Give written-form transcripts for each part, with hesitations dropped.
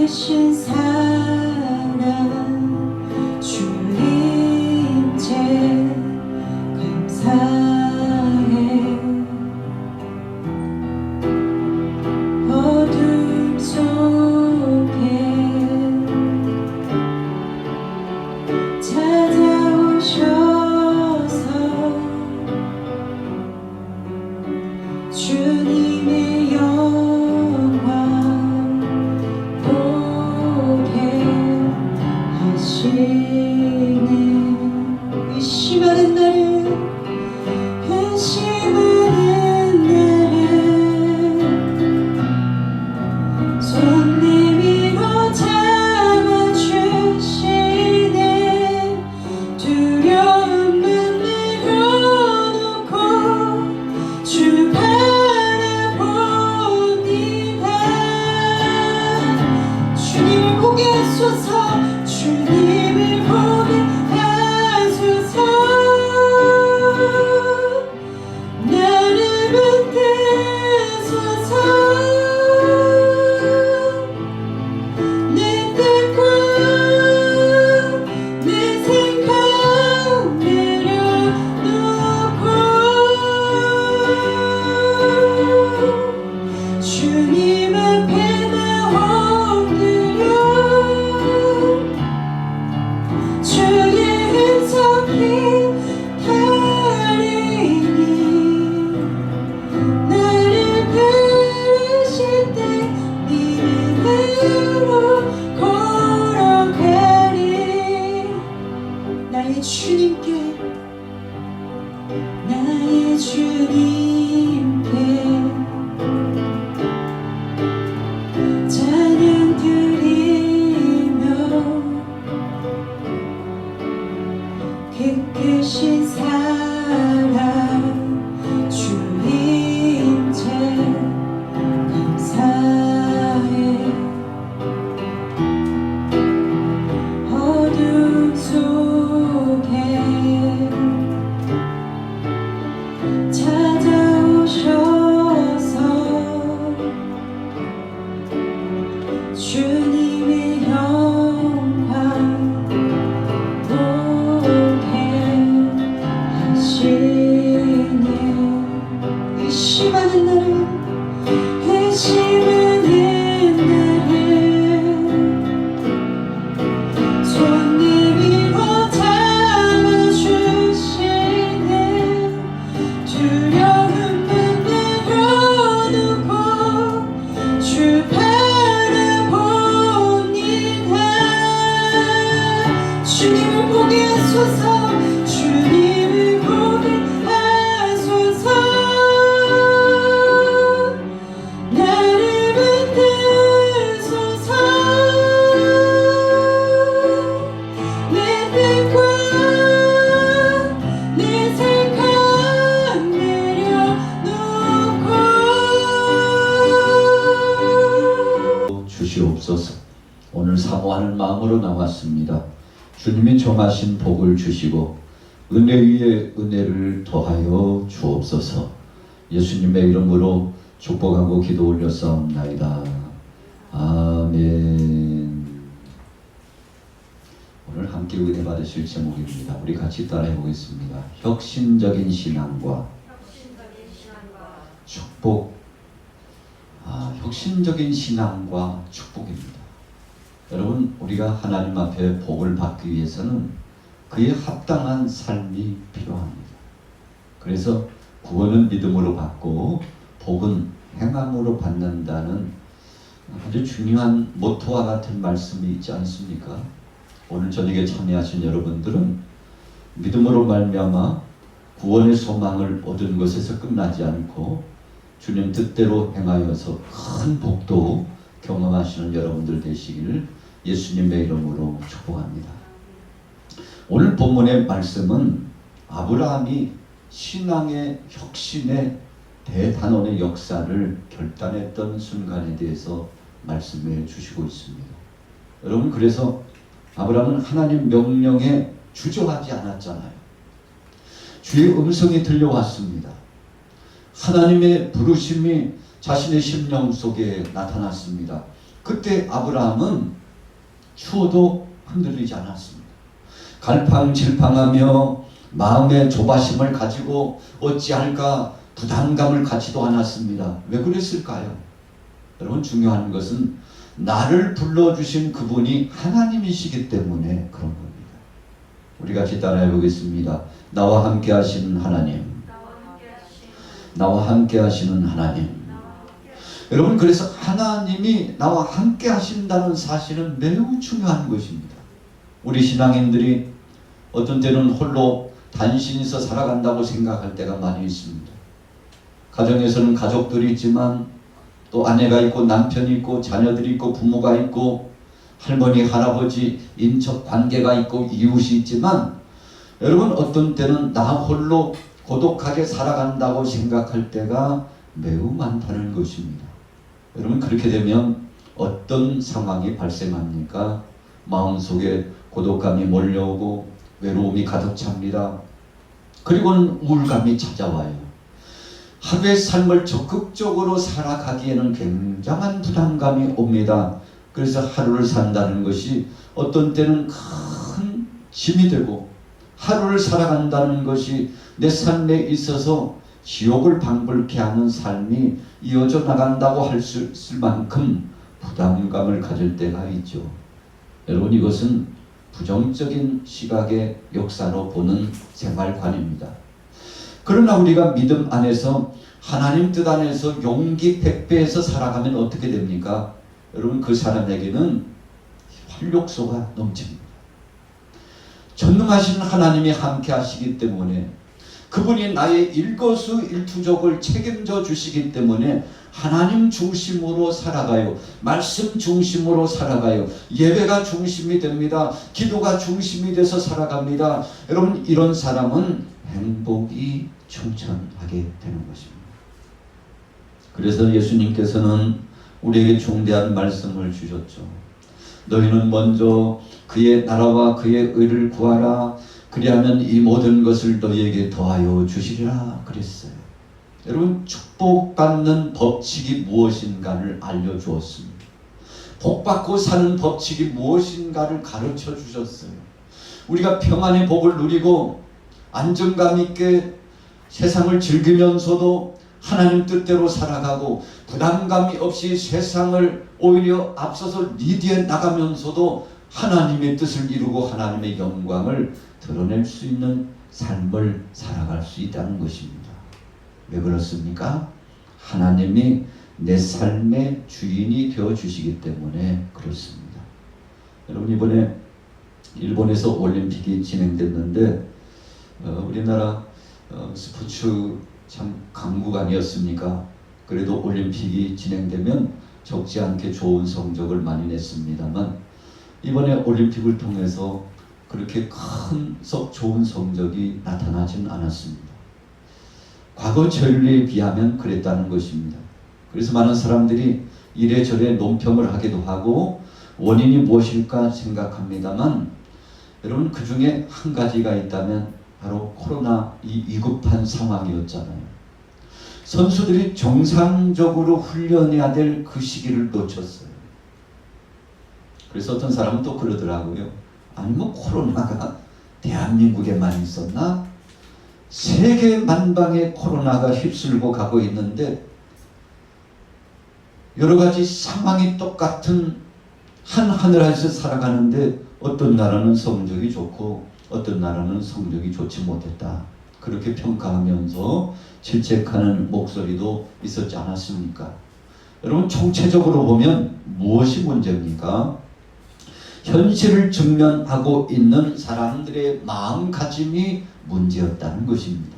계신 사랑 주님께 감사해. 어둠 속에 찾아오셔서 주님의 영광 보게 하시네. 의심하는 나를 손 내밀어 잡아주시네. 두려움은 내려놓고 주 바라봅니다. 주님을 보게 하소서. 주님을 보게 하소서. 나를 붙드소서. 내 뜻과 내 생각 내려놓고 주님 앞에 나 엎드려 주의 은총이 다리니 나를 부르실 때 믿음으로 걸어가리. 나의 주님께 찬양 드리며 깊으신 사랑 주님께 감사해. 어둠 속에 찾아오셔서 주님의 영광 보게 하시네. 의심하는 나를 손 내밀어 잡아주시네. 두려움은 내려놓고 주 바라봅니다. 주님을 보게 하소서. 주님을 보게 하소서. 나를 붙드소서. 내 뜻과 내 생각 내려놓고 주시옵소서. 오늘 사모하는 마음으로 나왔습니다. 주님이 정하신 복을 주시고 은혜 위에 은혜를 더하여 주옵소서. 예수님의 이름으로 축복하고 기도 올렸사옵나이다. 아멘. 오늘 함께 은혜 받으실 제목입니다. 우리 같이 따라해 보겠습니다. 혁신적인 신앙과 축복. 혁신적인 신앙과 축복입니다. 여러분, 우리가 하나님 앞에 복을 받기 위해서는 그에 합당한 삶이 필요합니다. 그래서 구원은 믿음으로 받고 복은 행함으로 받는다는 아주 중요한 모토와 같은 말씀이 있지 않습니까? 오늘 저녁에 참여하신 여러분들은 믿음으로 말미암아 구원의 소망을 얻은 것에서 끝나지 않고 주님 뜻대로 행하여서 큰 복도 경험하시는 여러분들 되시기를 예수님의 이름으로 축복합니다. 오늘 본문의 말씀은 아브라함이 신앙의 혁신의 대단원의 역사를 결단했던 순간에 대해서 말씀해 주시고 있습니다. 여러분, 그래서 아브라함은 하나님 명령에 주저하지 않았잖아요. 주의 음성이 들려왔습니다. 하나님의 부르심이 자신의 심령 속에 나타났습니다. 그때 아브라함은 추워도 흔들리지 않았습니다. 갈팡질팡하며 마음의 조바심을 가지고 어찌할까 부담감을 갖지도 않았습니다. 왜 그랬을까요? 여러분, 중요한 것은 나를 불러주신 그분이 하나님이시기 때문에 그런 겁니다. 우리 같이 따라해 보겠습니다. 나와 함께 하시는 하나님. 나와 함께 하시는 하나님. 여러분, 그래서 하나님이 나와 함께 하신다는 사실은 매우 중요한 것입니다. 우리 신앙인들이 어떤 때는 홀로 단신해서 살아간다고 생각할 때가 많이 있습니다. 가정에서는 가족들이 있지만 또 아내가 있고 남편이 있고 자녀들이 있고 부모가 있고 할머니 할아버지 인척 관계가 있고 이웃이 있지만, 여러분, 어떤 때는 나 홀로 고독하게 살아간다고 생각할 때가 매우 많다는 것입니다. 여러분, 그렇게 되면 어떤 상황이 발생합니까? 마음속에 고독감이 몰려오고 외로움이 가득 찹니다. 그리고는 우울감이 찾아와요. 하루의 삶을 적극적으로 살아가기에는 굉장한 부담감이 옵니다. 그래서 하루를 산다는 것이 어떤 때는 큰 짐이 되고, 하루를 살아간다는 것이 내 삶에 있어서 지옥을 방불케 하는 삶이 이어져 나간다고 할 수 있을 만큼 부담감을 가질 때가 있죠. 여러분, 이것은 부정적인 시각의 역사로 보는 생활관입니다. 그러나 우리가 믿음 안에서 하나님 뜻 안에서 용기 백배해서 살아가면 어떻게 됩니까? 여러분, 그 사람에게는 활력소가 넘칩니다. 전능하신 하나님이 함께 하시기 때문에, 그분이 나의 일거수일투족을 책임져 주시기 때문에 하나님 중심으로 살아가요. 말씀 중심으로 살아가요. 예배가 중심이 됩니다. 기도가 중심이 돼서 살아갑니다. 여러분, 이런 사람은 행복이 충천하게 되는 것입니다. 그래서 예수님께서는 우리에게 중대한 말씀을 주셨죠. 너희는 먼저 그의 나라와 그의 의를 구하라. 그리하면 이 모든 것을 너희에게 더하여 주시리라 그랬어요. 여러분, 축복받는 법칙이 무엇인가를 알려주었습니다. 복받고 사는 법칙이 무엇인가를 가르쳐 주셨어요. 우리가 평안의 복을 누리고 안정감 있게 세상을 즐기면서도 하나님 뜻대로 살아가고 부담감이 없이 세상을 오히려 앞서서 리드해 나가면서도 하나님의 뜻을 이루고 하나님의 영광을 드러낼 수 있는 삶을 살아갈 수 있다는 것입니다. 왜 그렇습니까? 하나님이 내 삶의 주인이 되어 주시기 때문에 그렇습니다. 여러분, 이번에 일본에서 올림픽이 진행됐는데 우리나라 스포츠 참 강국 아니었습니까? 그래도 올림픽이 진행되면 적지 않게 좋은 성적을 많이 냈습니다만, 이번에 올림픽을 통해서 그렇게 큰 좋은 성적이 나타나진 않았습니다. 과거 전례에 비하면 그랬다는 것입니다. 그래서 많은 사람들이 이래저래 논평을 하기도 하고 원인이 무엇일까 생각합니다만, 여러분, 그 중에 한 가지가 있다면 바로 코로나 이 위급한 상황이었잖아요. 선수들이 정상적으로 훈련해야 될 그 시기를 놓쳤어요. 그래서 어떤 사람은 또 그러더라고요. 아니, 뭐 코로나가 대한민국에만 있었나? 세계 만방에 코로나가 휩쓸고 가고 있는데, 여러 가지 상황이 똑같은 한 하늘 아래서 살아가는데 어떤 나라는 성적이 좋고 어떤 나라는 성적이 좋지 못했다. 그렇게 평가하면서 질책하는 목소리도 있었지 않았습니까? 여러분, 총체적으로 보면 무엇이 문제입니까? 현실을 직면하고 있는 사람들의 마음가짐이 문제였다는 것입니다.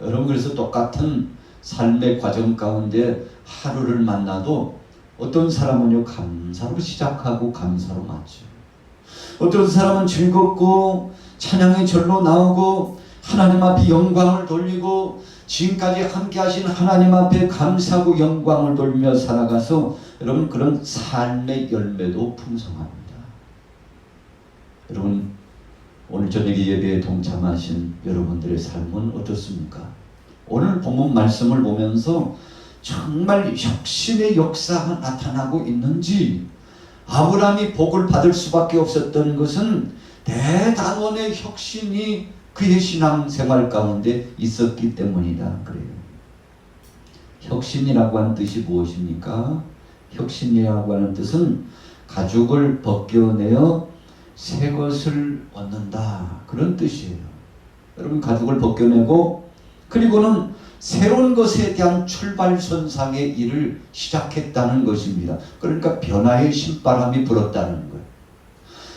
여러분, 그래서 똑같은 삶의 과정 가운데 하루를 만나도 어떤 사람은요, 감사로 시작하고 감사로 마쳐요. 어떤 사람은 즐겁고 찬양의 절로 나오고 하나님 앞에 영광을 돌리고 지금까지 함께 하신 하나님 앞에 감사하고 영광을 돌리며 살아가서, 여러분, 그런 삶의 열매도 풍성합니다. 여러분, 오늘 저녁에 예배에 동참하신 여러분들의 삶은 어떻습니까? 오늘 본문 말씀을 보면서 정말 혁신의 역사가 나타나고 있는지, 아브라함이 복을 받을 수밖에 없었던 것은 대단원의 혁신이 그의 신앙생활 가운데 있었기 때문이다 그래요. 혁신이라고 하는 뜻이 무엇입니까? 혁신이라고 하는 뜻은 가죽을 벗겨내어 새 것을 얻는다, 그런 뜻이에요. 여러분, 가죽을 벗겨내고 그리고는 새로운 것에 대한 출발선상의 일을 시작했다는 것입니다. 그러니까 변화의 신바람이 불었다는 거예요.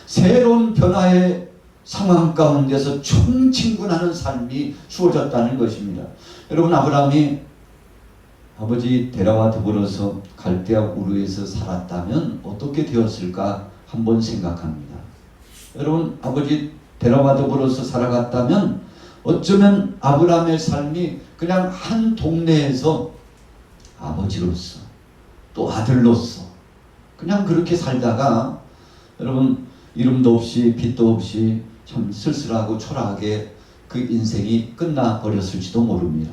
새로운 변화의 상황 가운데서 총진군하는 삶이 주어졌다는 것입니다. 여러분, 아브라함이 아버지 데라와 더불어서 갈대아 우르에서 살았다면 어떻게 되었을까 한번 생각합니다. 여러분, 아버지 데라와 더불어서 살아갔다면 어쩌면 아브라함의 삶이 그냥 한 동네에서 아버지로서 또 아들로서 그냥 그렇게 살다가, 여러분, 이름도 없이 빛도 없이 참 쓸쓸하고 초라하게 그 인생이 끝나버렸을지도 모릅니다.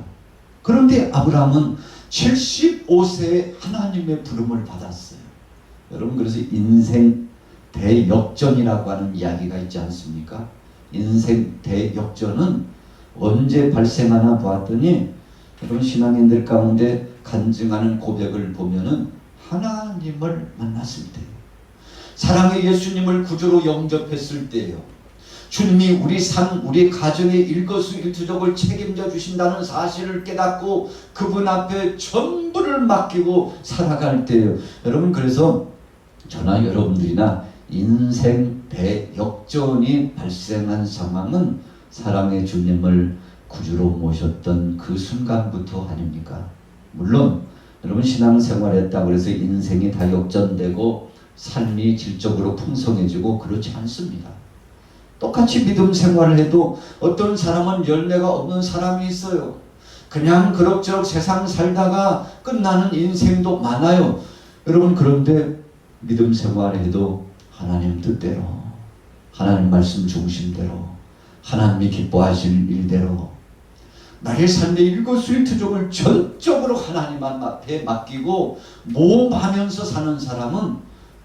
그런데 아브라함은 75세에 하나님의 부름을 받았어요. 여러분, 그래서 인생 대역전이라고 하는 이야기가 있지 않습니까? 인생 대역전은 언제 발생하나 보았더니, 여러분, 신앙인들 가운데 간증하는 고백을 보면은 하나님을 만났을 때예요. 사랑의 예수님을 구주로 영접했을 때예요. 주님이 우리 삶, 우리 가정의 일거수일투족을 책임져 주신다는 사실을 깨닫고 그분 앞에 전부를 맡기고 살아갈 때예요. 여러분, 그래서 저나 여러분들이나 인생 대역전이 발생한 상황은 사랑의 주님을 구주로 모셨던 그 순간부터 아닙니까? 물론 여러분, 신앙생활했다고 해서 인생이 다 역전되고 삶이 질적으로 풍성해지고 그렇지 않습니다. 똑같이 믿음 생활을 해도 어떤 사람은 열매가 없는 사람이 있어요. 그냥 그럭저럭 세상 살다가 끝나는 인생도 많아요. 여러분, 그런데 믿음 생활을 해도 하나님 뜻대로, 하나님 말씀 중심대로, 하나님이 기뻐하실 일대로 나의 삶의 일거수일투족을 전적으로 하나님 앞에 맡기고 모험하면서 사는 사람은,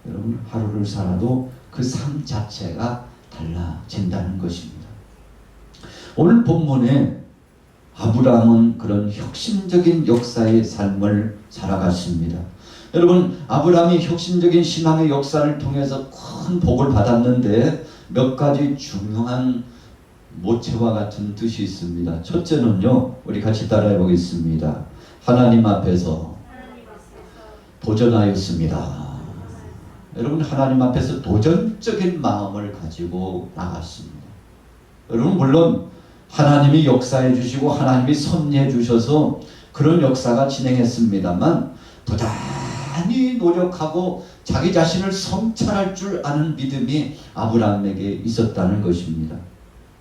여러분, 하루를 살아도 그 삶 자체가 달라진다는 것입니다. 오늘 본문에 아브라함은 그런 혁신적인 역사의 삶을 살아갔습니다. 여러분, 아브라함이 혁신적인 신앙의 역사를 통해서 큰 복을 받았는데 몇 가지 중요한 모체와 같은 뜻이 있습니다. 첫째는요, 우리 같이 따라해 보겠습니다. 하나님 앞에서 도전하였습니다. 여러분, 하나님 앞에서 도전적인 마음을 가지고 나갔습니다. 여러분, 물론 하나님이 역사해 주시고 하나님이 섭리해 주셔서 그런 역사가 진행했습니다만, 부단히 노력하고 자기 자신을 성찰할 줄 아는 믿음이 아브라함에게 있었다는 것입니다.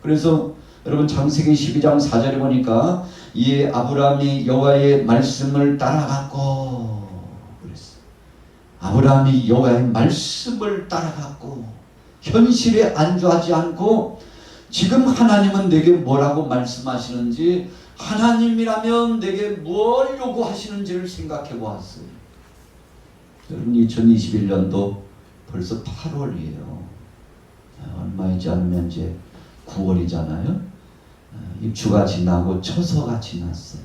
그래서 여러분, 창세기 12장 4절에 보니까 이에 아브라함이 여호와의 말씀을 따라갔고, 아브라함이 여호와의 말씀을 따라갔고 현실에 안주하지 않고 지금 하나님은 내게 뭐라고 말씀하시는지, 하나님이라면 내게 뭘 요구하시는지를 생각해 보았어요. 여러분, 2021년도 벌써 8월이에요. 얼마 있지 않으면 이제 9월이잖아요. 입추가 지나고 처서가 지났어요.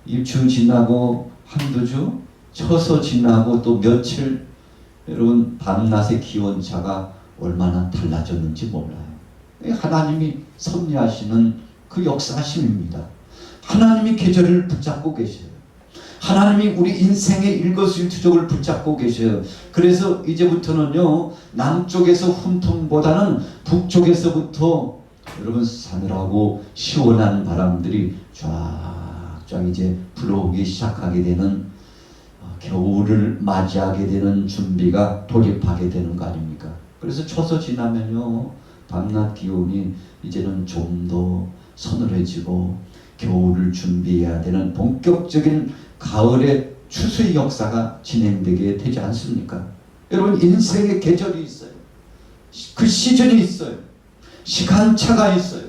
입추 지나고 한두 주, 처서 지나고 또 며칠, 여러분, 밤낮의 기온차가 얼마나 달라졌는지 몰라요. 하나님이 섭리하시는 그 역사심입니다. 하나님이 계절을 붙잡고 계셔요. 하나님이 우리 인생의 일거수일투족을 붙잡고 계셔요. 그래서 이제부터는요, 남쪽에서 훈풍보다는 북쪽에서부터 여러분, 사늘하고 시원한 바람들이 쫙쫙 이제 불어오기 시작하게 되는, 겨울을 맞이하게 되는 준비가 돌입하게 되는 거 아닙니까? 그래서 처서 지나면요, 밤낮 기온이 이제는 좀 더 서늘해지고 겨울을 준비해야 되는 본격적인 가을의 추수의 역사가 진행되게 되지 않습니까? 여러분, 인생의 계절이 있어요. 그 시즌이 있어요. 시간차가 있어요.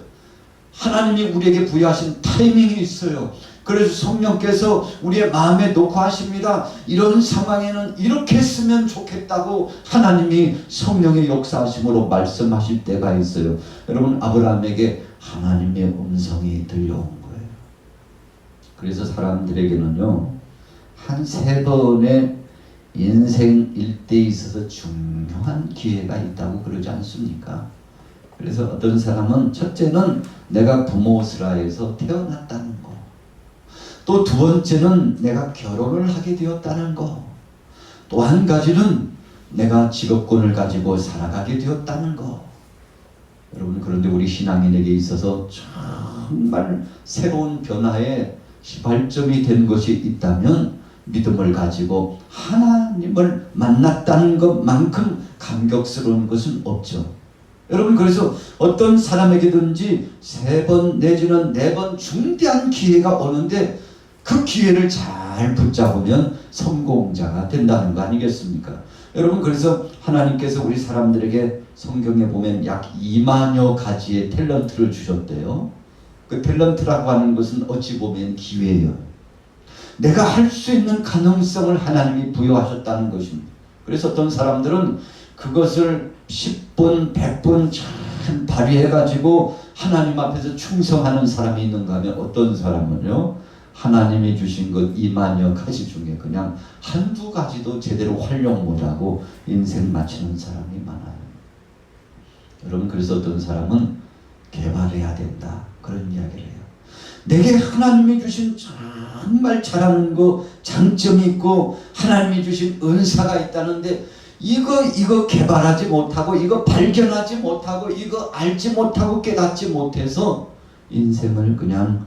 하나님이 우리에게 부여하신 타이밍이 있어요. 그래서 성령께서 우리의 마음에 놓고 하십니다. 이런 상황에는 이렇게 했으면 좋겠다고 하나님이 성령의 역사하심으로 말씀하실 때가 있어요. 여러분, 아브라함에게 하나님의 음성이 들려온 거예요. 그래서 사람들에게는요, 한 3번의 인생 일대에 있어서 중요한 기회가 있다고 그러지 않습니까? 그래서 어떤 사람은 첫째는 내가 부모스라에서 태어났다는 거, 또 두 번째는 내가 결혼을 하게 되었다는 거, 또 한 가지는 내가 직업권을 가지고 살아가게 되었다는 거. 여러분, 그런데 우리 신앙인에게 있어서 정말 새로운 변화의 시발점이 된 것이 있다면 믿음을 가지고 하나님을 만났다는 것만큼 감격스러운 것은 없죠. 여러분, 그래서 어떤 사람에게든지 3번 내지는 4번 중대한 기회가 오는데 그 기회를 잘 붙잡으면 성공자가 된다는 거 아니겠습니까? 여러분, 그래서 하나님께서 우리 사람들에게 성경에 보면 약 2만여 가지의 탤런트를 주셨대요. 그 탤런트라고 하는 것은 어찌 보면 기회예요. 내가 할 수 있는 가능성을 하나님이 부여하셨다는 것입니다. 그래서 어떤 사람들은 그것을 10분, 100분 잘 발휘해가지고 하나님 앞에서 충성하는 사람이 있는가 하면, 어떤 사람은요, 하나님이 주신 것 2만여 가지 중에 그냥 한두 가지도 제대로 활용 못하고 인생 마치는 사람이 많아요. 여러분, 그래서 어떤 사람은 개발해야 된다, 그런 이야기를 해요. 내게 하나님이 주신 정말 잘하는 거, 장점이 있고 하나님이 주신 은사가 있다는데 이거 개발하지 못하고, 이거 발견하지 못하고, 이거 알지 못하고 깨닫지 못해서 인생을 그냥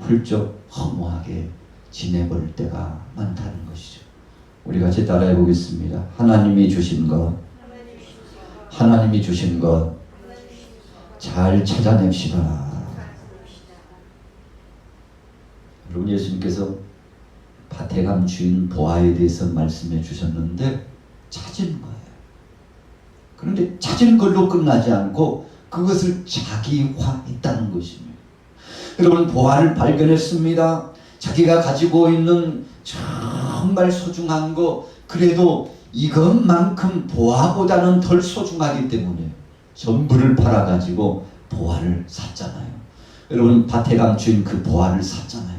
훌쩍 허무하게 지내볼 때가 많다는 것이죠. 우리 같이 따라해 보겠습니다. 하나님이 주신 것, 하나님이 주신 것 잘 찾아냅시다. 여러분, 예수님께서 밭에 주인 보아에 대해서 말씀해 주셨는데 찾은 거예요. 그런데 찾은 걸로 끝나지 않고 그것을 자기화했다는 것입니다. 여러분, 보아를 발견했습니다. 자기가 가지고 있는 정말 소중한 거, 그래도 이것만큼 보아보다는 덜 소중하기 때문에 전부를 팔아가지고 보아를 샀잖아요. 여러분, 밭에 감추인 그 보아를 샀잖아요.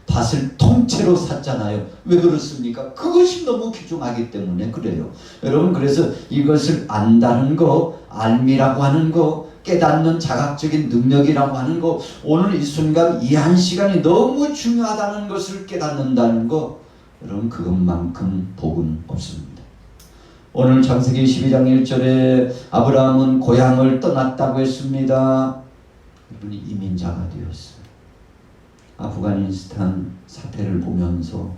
밭을 통째로 샀잖아요. 왜 그렇습니까? 그것이 너무 귀중하기 때문에 그래요. 여러분, 그래서 이것을 안다는 거, 알미라고 하는 거, 깨닫는 자각적인 능력이라고 하는 거, 오늘 이 순간 이 한 시간이 너무 중요하다는 것을 깨닫는다는 거, 여러분, 그것만큼 복은 없습니다. 오늘 창세기 12장 1절에 아브라함은 고향을 떠났다고 했습니다. 여러분이 이민자가 되었어요. 아프가니스탄 사태를 보면서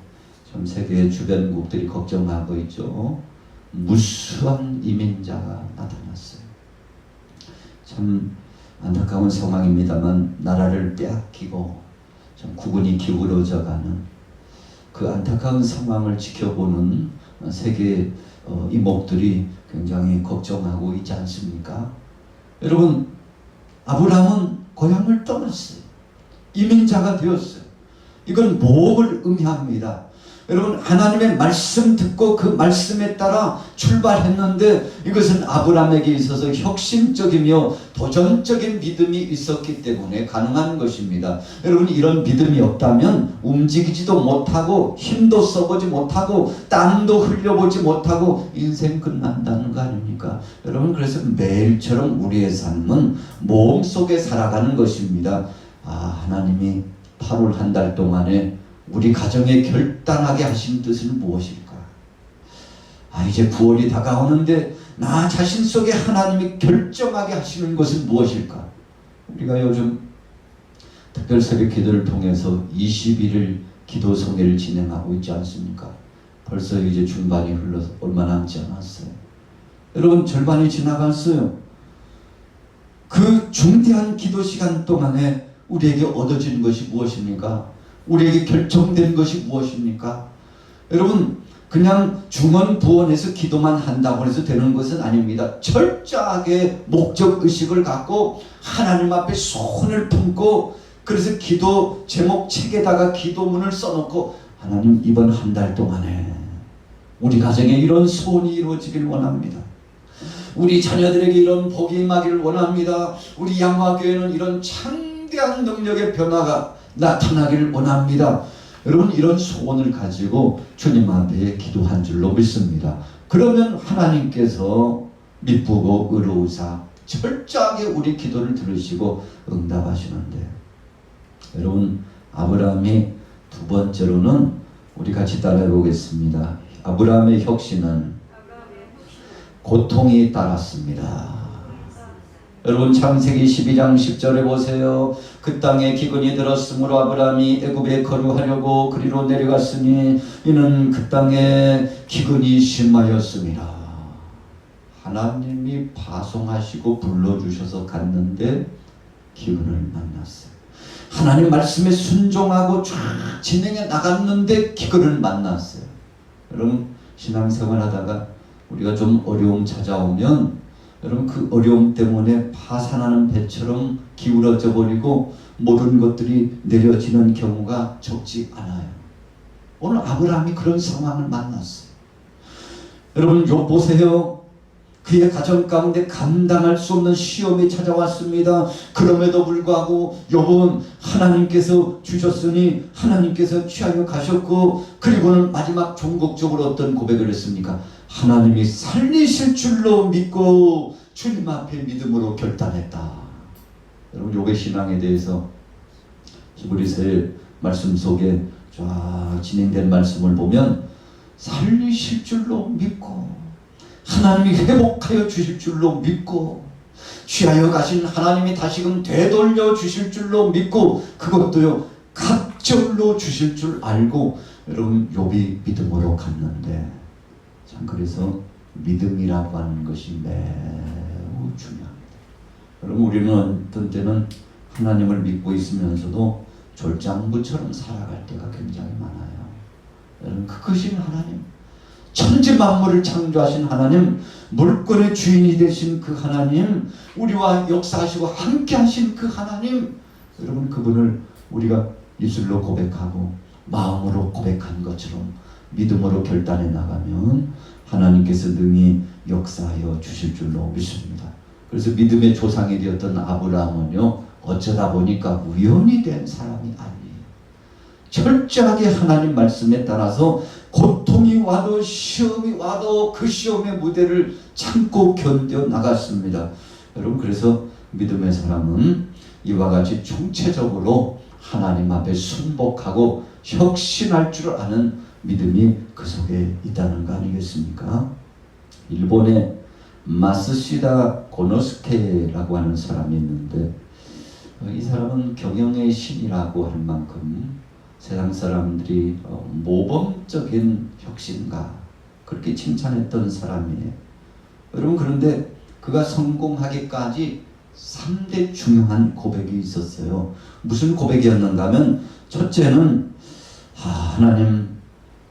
참 세계 주변국들이 걱정하고 있죠. 무수한 이민자가 나타났어요. 참 안타까운 상황입니다만 나라를 빼앗기고 참 국운이 기울어져가는 그 안타까운 상황을 지켜보는 세계 이목들이 굉장히 걱정하고 있지 않습니까? 여러분, 아브라함은 고향을 떠났어요. 이민자가 되었어요. 이건 뭐를 의미합니다. 여러분, 하나님의 말씀 듣고 그 말씀에 따라 출발했는데 이것은 아브라함에게 있어서 혁신적이며 도전적인 믿음이 있었기 때문에 가능한 것입니다. 여러분, 이런 믿음이 없다면 움직이지도 못하고 힘도 써보지 못하고 땀도 흘려보지 못하고 인생 끝난다는 거 아닙니까? 여러분, 그래서 매일처럼 우리의 삶은 모험 속에 살아가는 것입니다. 하나님이 8월 한 달 동안에 우리 가정에 결단하게 하신 뜻은 무엇일까? 이제 9월이 다가오는데 나 자신 속에 하나님이 결정하게 하시는 것은 무엇일까? 우리가 요즘 특별 새벽 기도를 통해서 21일 기도 성회를 진행하고 있지 않습니까? 벌써 이제 중반이 흘러서 얼마 남지 않았어요. 여러분, 절반이 지나갔어요. 그 중대한 기도 시간 동안에 우리에게 얻어진 것이 무엇입니까? 우리에게 결정된 것이 무엇입니까? 여러분, 그냥 중언부언해서 기도만 한다고 해서 되는 것은 아닙니다. 철저하게 목적의식을 갖고 하나님 앞에 소원을 품고 그래서 기도 제목 책에다가 기도문을 써놓고 하나님 이번 한 달 동안에 우리 가정에 이런 소원이 이루어지길 원합니다. 우리 자녀들에게 이런 복이 임하기를 원합니다. 우리 양화교회는 이런 창대한 능력의 변화가 나타나기를 원합니다. 여러분 이런 소원을 가지고 주님 앞에 기도한 줄로 믿습니다. 그러면 하나님께서 미쁘고 의로우사 철저하게 우리 기도를 들으시고 응답하시는데, 여러분 아브라함이 두 번째로는 우리 같이 따라해 보겠습니다. 아브라함의 혁신은 고통이 따랐습니다. 여러분 창세기 12장 10절에 보세요. 그 땅에 기근이 들었으므로 아브라함이 애굽에 거류하려고 그리로 내려갔으니 이는 그 땅에 기근이 심하였습니다. 하나님이 파송하시고 불러주셔서 갔는데 기근을 만났어요. 하나님 말씀에 순종하고 쫙 진행해 나갔는데 기근을 만났어요. 여러분 신앙생활 하다가 우리가 좀 어려움 찾아오면 여러분 그 어려움 때문에 파산하는 배처럼 기울어져 버리고 모든 것들이 내려지는 경우가 적지 않아요. 오늘 아브라함이 그런 상황을 만났어요. 여러분 욥 보세요. 그의 가정 가운데 감당할 수 없는 시험이 찾아왔습니다. 그럼에도 불구하고 욥은 하나님께서 주셨으니 하나님께서 취하여 가셨고, 그리고는 마지막 종국적으로 어떤 고백을 했습니까? 하나님이 살리실 줄로 믿고 주님 앞에 믿음으로 결단했다. 여러분 욥의 신앙에 대해서 히브리서의 말씀 속에 쫙 진행된 말씀을 보면 살리실 줄로 믿고 하나님이 회복하여 주실 줄로 믿고 취하여 가신 하나님이 다시금 되돌려 주실 줄로 믿고 그것도요 갑절로 주실 줄 알고 여러분 욥이 믿음으로 갔는데, 참 그래서 믿음이라고 하는 것이 매우 중요합니다. 여러분 우리는 어떤 때는 하나님을 믿고 있으면서도 졸장부처럼 살아갈 때가 굉장히 많아요. 여러분 그것이 하나님, 천지 만물을 창조하신 하나님, 물권의 주인이 되신 그 하나님, 우리와 역사하시고 함께 하신 그 하나님, 여러분 그분을 우리가 입술로 고백하고 마음으로 고백한 것처럼 믿음으로 결단해 나가면 하나님께서 능히 역사하여 주실 줄로 믿습니다. 그래서 믿음의 조상이 되었던 아브라함은요 어쩌다 보니까 우연히 된 사람이 아니에요. 철저하게 하나님 말씀에 따라서 고통이 와도 시험이 와도 그 시험의 무대를 참고 견뎌 나갔습니다. 여러분 그래서 믿음의 사람은 이와 같이 총체적으로 하나님 앞에 순복하고 혁신할 줄 아는 믿음이 그 속에 있다는 거 아니겠습니까? 일본에 마스시다 고노스케라고 하는 사람이 있는데, 이 사람은 경영의 신이라고 할 만큼 세상 사람들이 모범적인 혁신가 그렇게 칭찬했던 사람이에요. 여러분 그런데 그가 성공하기까지 3대 중요한 고백이 있었어요. 무슨 고백이었는가 하면, 첫째는 하나님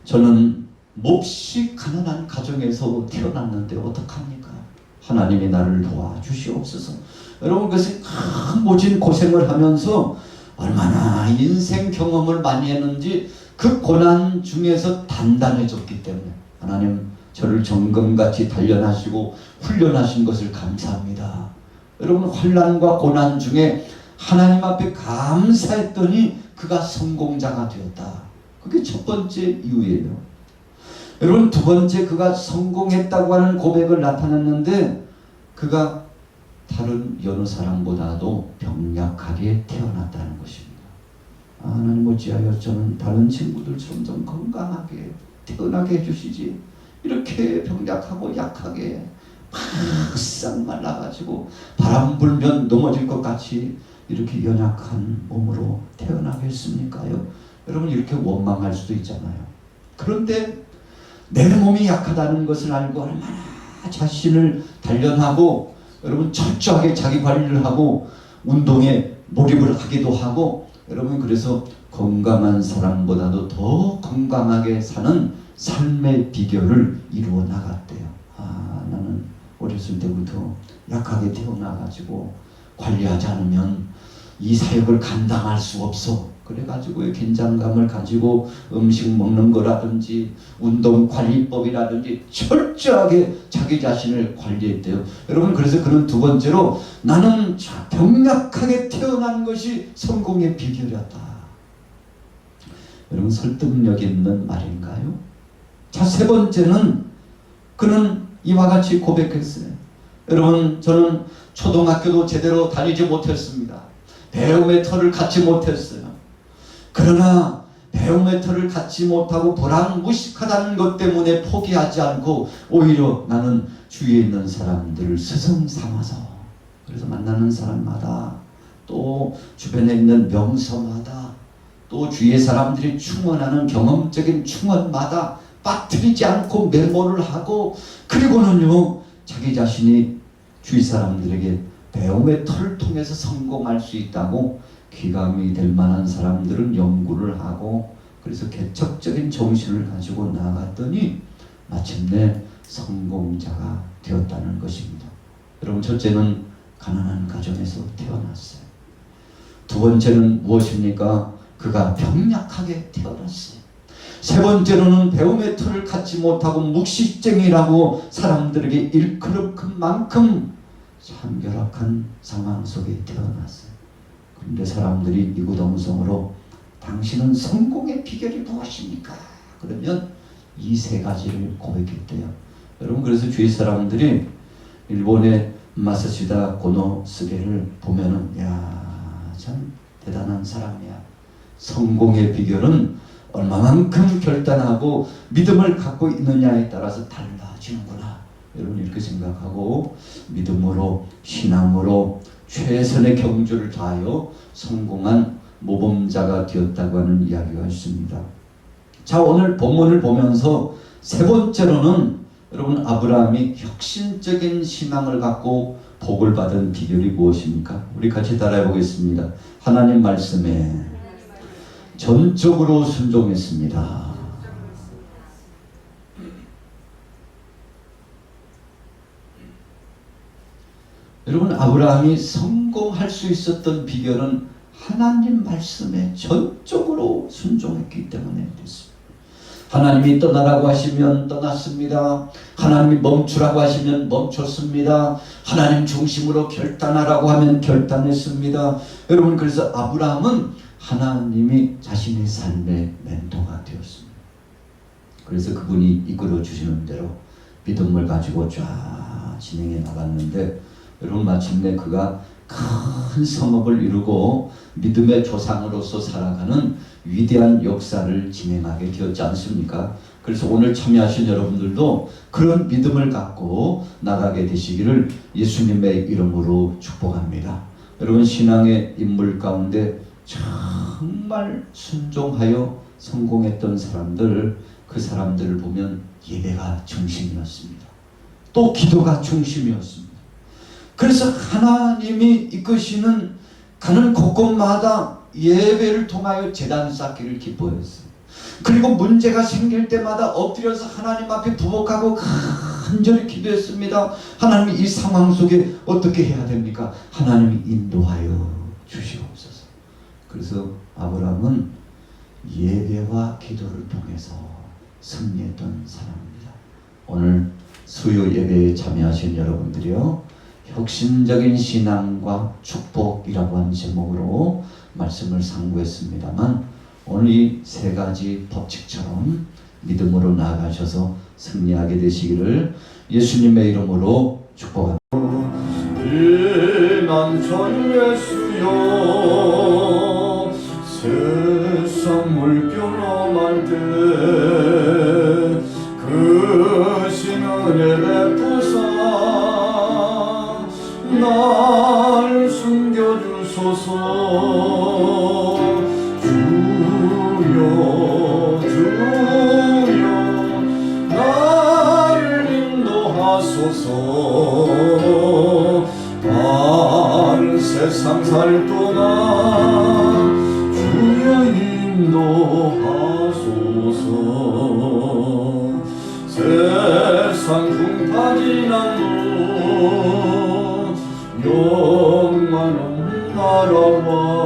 저는 몹시 가난한 가정에서 태어났는데 어떡합니까? 하나님이 나를 도와주시옵소서. 여러분 그것이 큰 모진 고생을 하면서 얼마나 인생 경험을 많이 했는지 그 고난 중에서 단단해졌기 때문에 하나님 저를 정금같이 단련하시고 훈련하신 것을 감사합니다. 여러분 환난과 고난 중에 하나님 앞에 감사했더니 그가 성공자가 되었다. 그게 첫 번째 이유예요. 여러분 두 번째, 그가 성공했다고 하는 고백을 나타냈는데 그가 다른 여느 사람보다도 병약하게 태어났다는 것입니다. 하나님 어찌하여 저는 다른 친구들처럼 좀 건강하게 태어나게 해주시지, 이렇게 병약하고 약하게 바싹 말라가지고 바람 불면 넘어질 것 같이 이렇게 연약한 몸으로 태어나게 했습니까요? 여러분 이렇게 원망할 수도 있잖아요. 그런데 내 몸이 약하다는 것을 알고 얼마나 자신을 단련하고 여러분 철저하게 자기 관리를 하고 운동에 몰입을 하기도 하고, 여러분 그래서 건강한 사람보다도 더 건강하게 사는 삶의 비결을 이루어 나갔대요. 나는 어렸을 때부터 약하게 태어나가지고 관리하지 않으면 이 사역을 감당할 수 없어. 그래가지고 긴장감을 가지고 음식 먹는 거라든지 운동 관리법이라든지 철저하게 자기 자신을 관리했대요. 여러분, 그래서 그는 두 번째로 나는 병약하게 태어난 것이 성공의 비결이었다. 여러분, 설득력 있는 말인가요? 자, 세 번째는 그는 이와 같이 고백했어요. 여러분, 저는 초등학교도 제대로 다니지 못했습니다. 배움의 털을 갖지 못했어요. 그러나 배움의 털을 갖지 못하고 불황무식하다는 것 때문에 포기하지 않고 오히려 나는 주위에 있는 사람들을 스승 삼아서, 그래서 만나는 사람마다 또 주변에 있는 명서마다 또 주위의 사람들이 충원하는 경험적인 충원마다 빠뜨리지 않고 메모를 하고, 그리고는요 자기 자신이 주위 사람들에게 배움의 털을 통해서 성공할 수 있다고 귀감이 될 만한 사람들은 연구를 하고, 그래서 개척적인 정신을 가지고 나아갔더니 마침내 성공자가 되었다는 것입니다. 여러분, 첫째는 가난한 가정에서 태어났어요. 두 번째는 무엇입니까? 그가 병약하게 태어났어요. 세 번째로는 배움의 털을 갖지 못하고 묵식쟁이라고 사람들에게 일컬을 만큼 참 열악한 상황 속에 태어났어요. 그런데 사람들이 이구동성으로 당신은 성공의 비결이 무엇입니까? 그러면 이 세 가지를 고백했대요. 여러분, 그래서 주위 사람들이 일본의 마사시다 고노스게를 보면은 야, 참 대단한 사람이야. 성공의 비결은 얼마만큼 결단하고 믿음을 갖고 있느냐에 따라서 달라지는구나. 여러분, 이렇게 생각하고 믿음으로, 신앙으로 최선의 경주를 다하여 성공한 모범자가 되었다고 하는 이야기가 있습니다. 자, 오늘 본문을 보면서 세 번째로는 여러분, 아브라함이 혁신적인 신앙을 갖고 복을 받은 비결이 무엇입니까? 우리 같이 따라해 보겠습니다. 하나님 말씀에 전적으로 순종했습니다. 여러분, 아브라함이 성공할 수 있었던 비결은 하나님 말씀에 전적으로 순종했기 때문에 됐습니다. 하나님이 떠나라고 하시면 떠났습니다. 하나님이 멈추라고 하시면 멈췄습니다. 하나님 중심으로 결단하라고 하면 결단했습니다. 여러분, 그래서 아브라함은 하나님이 자신의 삶의 멘토가 되었습니다. 그래서 그분이 이끌어 주시는 대로 믿음을 가지고 쫙 진행해 나갔는데, 여러분, 마침내 그가 큰 성업을 이루고 믿음의 조상으로서 살아가는 위대한 역사를 진행하게 되었지 않습니까? 그래서 오늘 참여하신 여러분들도 그런 믿음을 갖고 나가게 되시기를 예수님의 이름으로 축복합니다. 여러분, 신앙의 인물 가운데 정말 순종하여 성공했던 사람들, 그 사람들을 보면 예배가 중심이었습니다. 또 기도가 중심이었습니다. 그래서 하나님이 이끄시는 가는 곳곳마다 예배를 통하여 제단 쌓기를 기뻐했어요. 그리고 문제가 생길 때마다 엎드려서 하나님 앞에 부복하고 간절히 기도했습니다. 하나님, 이 상황 속에 어떻게 해야 됩니까? 하나님이 인도하여 주시옵소서. 그래서 아브라함은 예배와 기도를 통해서 승리했던 사람입니다. 오늘 수요 예배에 참여하신 여러분들이요, 혁신적인 신앙과 축복이라고 하는 제목으로 말씀을 상고했습니다만, 오늘 이 세 가지 법칙처럼 믿음으로 나아가셔서 승리하게 되시기를 예수님의 이름으로 축복합니다. 비난천 예수여, 세상 물결어만 때 그 신은혜 베푸사 날 숨겨주소서. 주여 주여 나를 인도하소서. 난 세상 살 동안 주여 인도하소서. 세상 궁타진 않는 영원 없는 나라와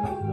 아